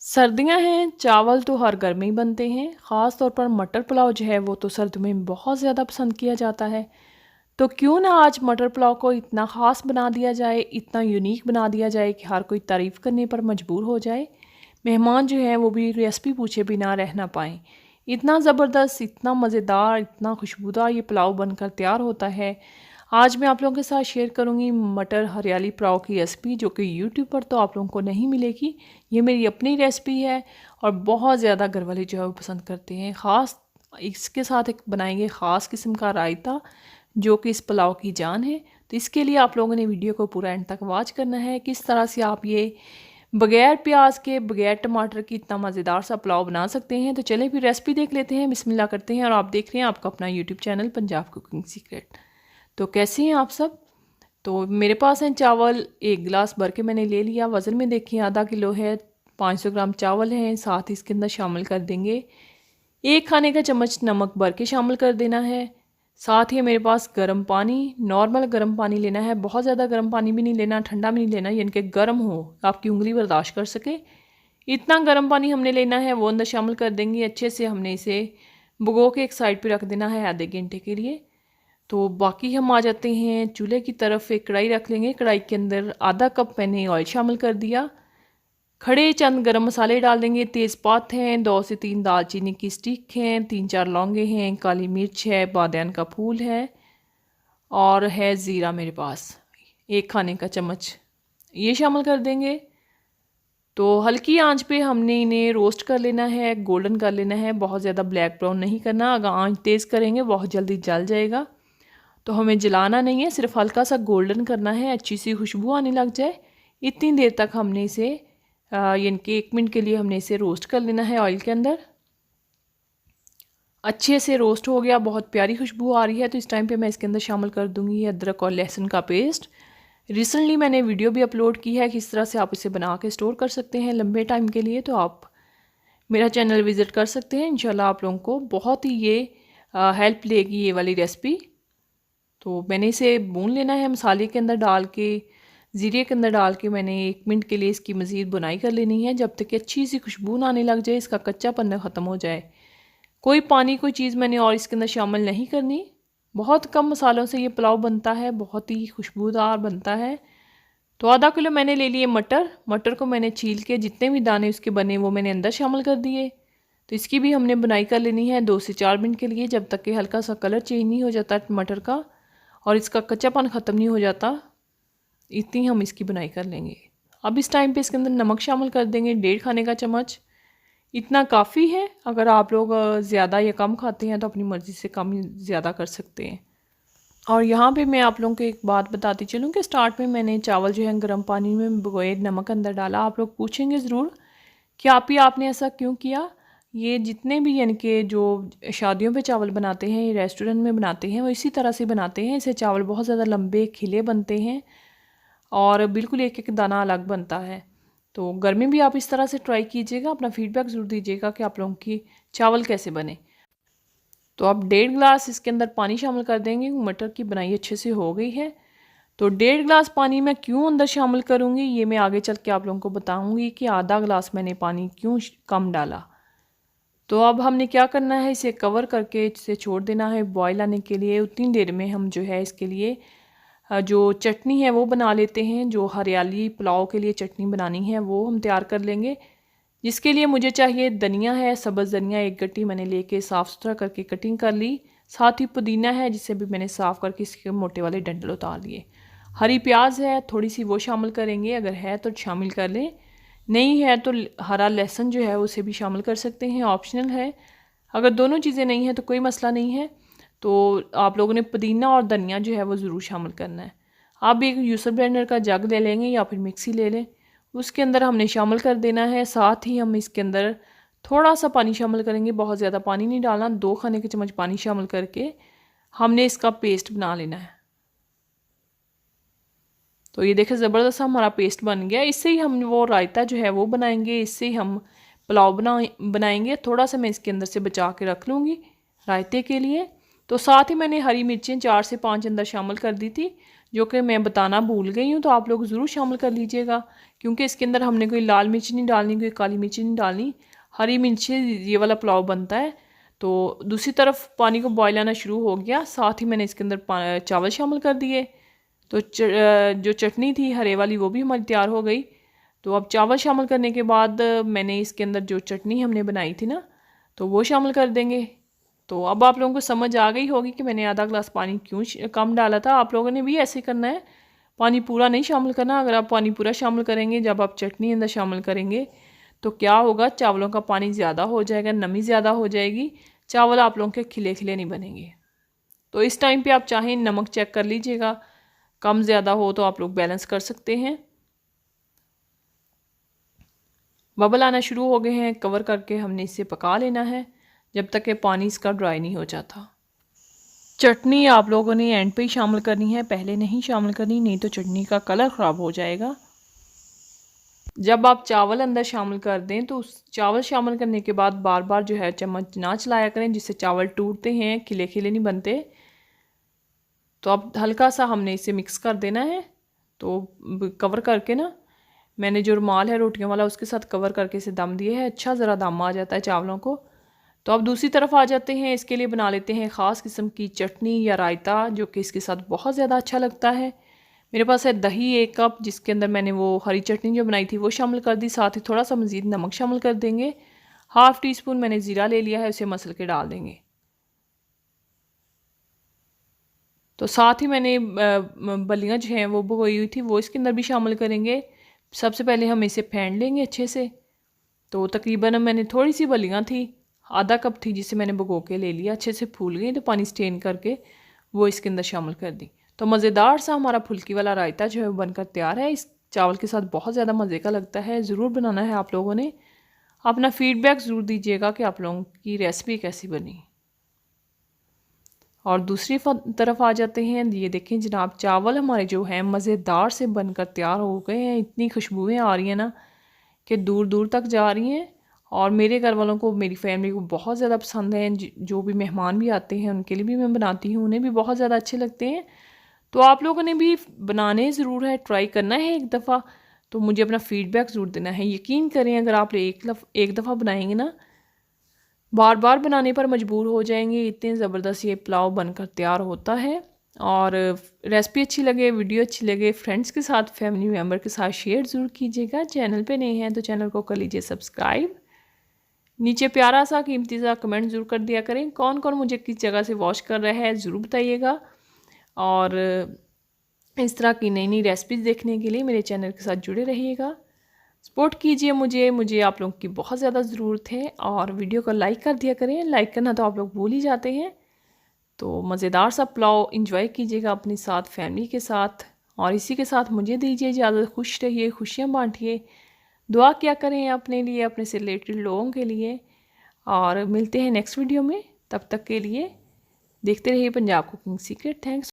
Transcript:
सर्दियां हैं, चावल तो हर घर में ही बनते हैं। ख़ास तौर पर मटर पुलाव जो है वो तो सर्दियों में बहुत ज़्यादा पसंद किया जाता है। तो क्यों ना आज मटर पुलाव को इतना ख़ास बना दिया जाए, इतना यूनिक बना दिया जाए कि हर कोई तारीफ़ करने पर मजबूर हो जाए। मेहमान जो हैं वो भी रेसिपी पूछे बिना रह ना पाएँ। इतना ज़बरदस्त, इतना मज़ेदार, इतना खुशबूदार ये पुलाव बनकर तैयार होता है। आज मैं आप लोगों के साथ शेयर करूंगी मटर हरियाली पुलाव की रेसिपी, जो कि यूट्यूब पर तो आप लोगों को नहीं मिलेगी। ये मेरी अपनी रेसिपी है और बहुत ज़्यादा घर वाले जो है वो पसंद करते हैं। ख़ास इसके साथ एक बनाएंगे ख़ास किस्म का रायता, जो कि इस पुलाव की जान है। तो इसके लिए आप लोगों ने वीडियो को पूरा एंड तक वॉच करना है, किस तरह से आप ये बगैर प्याज के, बगैर टमाटर की इतना मज़ेदार सा पुलाव बना सकते हैं। तो चलें फिर रेसिपी देख लेते हैं। बिस्मिल्लाह करते हैं। और आप देख रहे हैं आपका अपना YouTube channel Punjab cooking secret. तो कैसे हैं आप सब? तो मेरे पास हैं चावल, 1 गिलास भर के मैंने ले लिया। वज़न में देखिए आधा किलो है, 500 ग्राम चावल हैं। साथ ही इसके अंदर शामिल कर देंगे 1 खाने का चम्मच नमक भर के शामिल कर देना है। साथ ही मेरे पास गर्म पानी, नॉर्मल गर्म पानी लेना है। बहुत ज़्यादा गर्म पानी भी नहीं लेना, ठंडा भी नहीं लेना, यानी कि गर्म हो, आपकी उंगली बर्दाश्त कर सके इतना गर्म पानी हमने लेना है। वो अंदर शामिल कर देंगे। अच्छे से हमने इसे भिगो के एक साइड पे रख देना है आधे घंटे के लिए। तो बाकी हम आ जाते हैं चूल्हे की तरफ। एक कढ़ाई रख लेंगे। कढ़ाई के अंदर आधा कप मैंने ऑयल शामिल कर दिया। खड़े चंद गरम मसाले डाल देंगे। तेज़पात हैं, 2 से 3 दालचीनी की स्टिक हैं, 3-4 लौंगे हैं, काली मिर्च है, बादियान का फूल है और है ज़ीरा मेरे पास 1 खाने का चम्मच, ये शामिल कर देंगे। तो हल्की आंच पे हमने इन्हें रोस्ट कर लेना है, गोल्डन कर लेना है। बहुत ज़्यादा ब्लैक ब्राउन नहीं करना। अगर आंच तेज़ करेंगे बहुत जल्दी जल जाएगा। तो हमें जलाना नहीं है, सिर्फ हल्का सा गोल्डन करना है, अच्छी सी खुशबू आने लग जाए इतनी देर तक हमने इसे यानी कि 1 मिनट के लिए हमने इसे रोस्ट कर लेना है ऑयल के अंदर। अच्छे से रोस्ट हो गया, बहुत प्यारी खुशबू आ रही है। तो इस टाइम पे मैं इसके अंदर शामिल कर दूंगी अदरक और लहसुन का पेस्ट। रिसेंटली मैंने वीडियो भी अपलोड की है किस तरह से आप इसे बना के स्टोर कर सकते हैं लंबे टाइम के लिए। तो आप मेरा चैनल विज़िट कर सकते हैं। इंशाल्लाह आप लोगों को बहुत ही ये हेल्प लेगी ये वाली रेसिपी। तो मैंने इसे भून लेना है मसाले के अंदर डाल के, ज़ीरे के अंदर डाल के मैंने 1 मिनट के लिए इसकी मज़ीद बुनाई कर लेनी है, जब तक कि अच्छी सी खुशबू ना आने लग जाए, इसका कच्चापन ख़त्म हो जाए। कोई पानी, कोई चीज़ मैंने और इसके अंदर शामिल नहीं करनी। बहुत कम मसालों से ये पुलाव बनता है, बहुत ही खुशबूदार बनता है। तो आधा किलो मैंने ले लिए मटर। मटर को मैंने छील के जितने भी दाने उसके बने वो मैंने अंदर शामिल कर दिए। तो इसकी भी हमने बुनाई कर लेनी है 2 से 4 मिनट के लिए, जब तक कि हल्का सा कलर चेंज नहीं हो जाता मटर का और इसका कच्चापन ख़त्म नहीं हो जाता। इतनी हम इसकी बुनाई कर लेंगे। अब इस टाइम पे इसके अंदर नमक शामिल कर देंगे 1.5 खाने का चम्मच। इतना काफ़ी है। अगर आप लोग ज़्यादा या कम खाते हैं तो अपनी मर्ज़ी से कम ज़्यादा कर सकते हैं। और यहाँ पे मैं आप लोगों को एक बात बताती चलूँ कि स्टार्ट में मैंने चावल जो है गर्म पानी में भिगोए, नमक अंदर डाला। आप लोग पूछेंगे ज़रूर कि आपने ऐसा क्यों किया। ये जितने भी यानी कि जो शादियों पे चावल बनाते हैं, ये रेस्टोरेंट में बनाते हैं, वो इसी तरह से बनाते हैं। इसे चावल बहुत ज़्यादा लंबे खिले बनते हैं और बिल्कुल एक एक दाना अलग बनता है। तो घर में भी आप इस तरह से ट्राई कीजिएगा। अपना फीडबैक ज़रूर दीजिएगा कि आप लोगों की चावल कैसे बने। तो अब 1.5 गिलास इसके अंदर पानी शामिल कर देंगे। मटर की बनाई अच्छे से हो गई है। तो 1.5 गिलास पानी मैं क्यों अंदर शामिल करूँगी ये मैं आगे चल के आप लोगों को बताऊँगी कि आधा गिलास मैंने पानी क्यों कम डाला। तो अब हमने क्या करना है, इसे कवर करके इसे छोड़ देना है बॉयल आने के लिए। उतनी देर में हम जो है इसके लिए जो चटनी है वो बना लेते हैं। जो हरियाली पुलाव के लिए चटनी बनानी है वो हम तैयार कर लेंगे। जिसके लिए मुझे चाहिए धनिया है, सब्ज़ धनिया 1 गट्टी मैंने लेके साफ़ सुथरा करके कटिंग कर ली। साथ ही पुदीना है जिसे भी मैंने साफ़ करके इसके मोटे वाले डंठल उतार लिए। हरी प्याज है, थोड़ी सी वो शामिल करेंगे, अगर है तो शामिल कर लें, नहीं है तो हरा लहसुन जो है उसे भी शामिल कर सकते हैं, ऑप्शनल है। अगर दोनों चीज़ें नहीं हैं तो कोई मसला नहीं है। तो आप लोगों ने पुदीना और धनिया जो है वो ज़रूर शामिल करना है। आप एक यूसर ब्लेंडर का जग ले लेंगे या फिर मिक्सी ले लें, उसके अंदर हमने शामिल कर देना है। साथ ही हम इसके अंदर थोड़ा सा पानी शामिल करेंगे, बहुत ज़्यादा पानी नहीं डालना। 2 खाने के चम्मच पानी शामिल करके हमने इसका पेस्ट बना लेना है। तो ये देखिए ज़बरदस्त हमारा पेस्ट बन गया। इससे ही हम वो रायता जो है वो बनाएंगे, इससे ही हम पुलाव बनाएंगे। थोड़ा सा मैं इसके अंदर से बचा के रख लूँगी रायते के लिए। तो साथ ही मैंने हरी मिर्चें 4 से 5 अंदर शामिल कर दी थी, जो कि मैं बताना भूल गई हूँ, तो आप लोग ज़रूर शामिल कर लीजिएगा, क्योंकि इसके अंदर हमने कोई लाल मिर्च नहीं डालनी, कोई काली मिर्च नहीं डालनी, हरी मिर्च से ये वाला पुलाव बनता है। तो दूसरी तरफ पानी को बॉयल आना शुरू हो गया, साथ ही मैंने इसके अंदर चावल शामिल कर दिए। तो जो चटनी थी हरे वाली वो भी हमारी तैयार हो गई। तो अब चावल शामिल करने के बाद मैंने इसके अंदर जो चटनी हमने बनाई थी ना, तो वो शामिल कर देंगे। तो अब आप लोगों को समझ आ गई होगी कि मैंने आधा ग्लास पानी क्यों कम डाला था। आप लोगों ने भी ऐसे करना है, पानी पूरा नहीं शामिल करना। अगर आप पानी पूरा शामिल करेंगे, जब आप चटनी अंदर शामिल करेंगे, तो क्या होगा, चावलों का पानी ज़्यादा हो जाएगा, नमी ज़्यादा हो जाएगी, चावल आप लोगों के खिले खिले नहीं बनेंगे। तो इस टाइम पे आप चाहें नमक चेक कर लीजिएगा, कम ज़्यादा हो तो आप लोग बैलेंस कर सकते हैं। बबल आना शुरू हो गए हैं, कवर करके हमने इसे पका लेना है जब तक कि पानी इसका ड्राई नहीं हो जाता। चटनी आप लोगों ने एंड पे ही शामिल करनी है, पहले नहीं शामिल करनी, नहीं तो चटनी का कलर ख़राब हो जाएगा। जब आप चावल अंदर शामिल कर दें तो उस चावल शामिल करने के बाद बार बार जो है चम्मच ना चलाया करें, जिससे चावल टूटते हैं, खिले खिले नहीं बनते। तो अब हल्का सा हमने इसे मिक्स कर देना है। तो कवर करके ना, मैंने जो रुमाल है रोटियों वाला उसके साथ कवर करके इसे दम दिए है, अच्छा ज़रा दम आ जाता है चावलों को। तो अब दूसरी तरफ आ जाते हैं, इसके लिए बना लेते हैं ख़ास किस्म की चटनी या रायता, जो कि इसके साथ बहुत ज़्यादा अच्छा लगता है। मेरे पास है दही 1 कप, जिसके अंदर मैंने वो हरी चटनी जो बनाई थी वो शामिल कर दी, साथ ही थोड़ा सा मज़ीद नमक शामिल कर देंगे। हाफ़ टी स्पून मैंने ज़ीरा ले लिया है, उसे मसल के डाल देंगे। तो साथ ही मैंने बलियाँ जो हैं वो भिगोई हुई थी वो इसके अंदर भी शामिल करेंगे। सबसे पहले हम इसे फेंट लेंगे अच्छे से। तो तकरीबन मैंने थोड़ी सी बलियाँ थी, आधा कप थी, जिसे मैंने भिगो के ले लिया, अच्छे से फूल गई, तो पानी स्टेन करके वो इसके अंदर शामिल कर दी। तो मज़ेदार सा हमारा फुल्की वाला रायता जो है बनकर तैयार है। इस चावल के साथ बहुत ज़्यादा मज़े का लगता है, ज़रूर बनाना है आप लोगों ने। अपना फ़ीडबैक ज़रूर दीजिएगा कि आप लोगों की रेसिपी कैसी बनी। और दूसरी तरफ आ जाते हैं, ये देखें जनाब, चावल हमारे जो हैं मज़ेदार से बनकर तैयार हो गए हैं। इतनी खुशबुएँ आ रही हैं ना कि दूर दूर तक जा रही हैं। और मेरे घर वालों को, मेरी फैमिली को बहुत ज़्यादा पसंद है। जो भी मेहमान भी आते हैं उनके लिए भी मैं बनाती हूँ, उन्हें भी बहुत ज़्यादा अच्छे लगते हैं। तो आप लोगों ने भी बनाने ज़रूर है, ट्राई करना है एक दफ़ा, तो मुझे अपना फ़ीडबैक ज़रूर देना है। यकीन करें, अगर आप एक दफ़ा बनाएंगे ना, बार बार बनाने पर मजबूर हो जाएंगे। इतने ज़बरदस्त ये पुलाव बनकर तैयार होता है। और रेसिपी अच्छी लगे, वीडियो अच्छी लगे, फ्रेंड्स के साथ, फैमिली मेम्बर के साथ शेयर ज़रूर कीजिएगा। चैनल पे नए हैं तो चैनल को कर लीजिए सब्सक्राइब। नीचे प्यारा सा कीमती सा कमेंट ज़रूर कर दिया करें, कौन कौन मुझे किस जगह से वॉच कर रहा है ज़रूर बताइएगा। और इस तरह की नई नई रेसिपीज़ देखने के लिए मेरे चैनल के साथ जुड़े रहिएगा, सपोर्ट कीजिए मुझे आप लोगों की बहुत ज़्यादा ज़रूरत है। और वीडियो को लाइक कर दिया करें, लाइक करना तो आप लोग भूल ही जाते हैं। तो मज़ेदार सा पुलाव इंजॉय कीजिएगा अपने साथ, फैमिली के साथ। और इसी के साथ मुझे दीजिए इजाज़त, खुश रहिए, खुशियाँ बांटिए, दुआ क्या करें अपने लिए, अपने से रिलेटेड लोगों के लिए। और मिलते हैं नेक्स्ट वीडियो में, तब तक के लिए देखते रहिए पंजाब कुकिंग सीक्रेट। थैंक्स।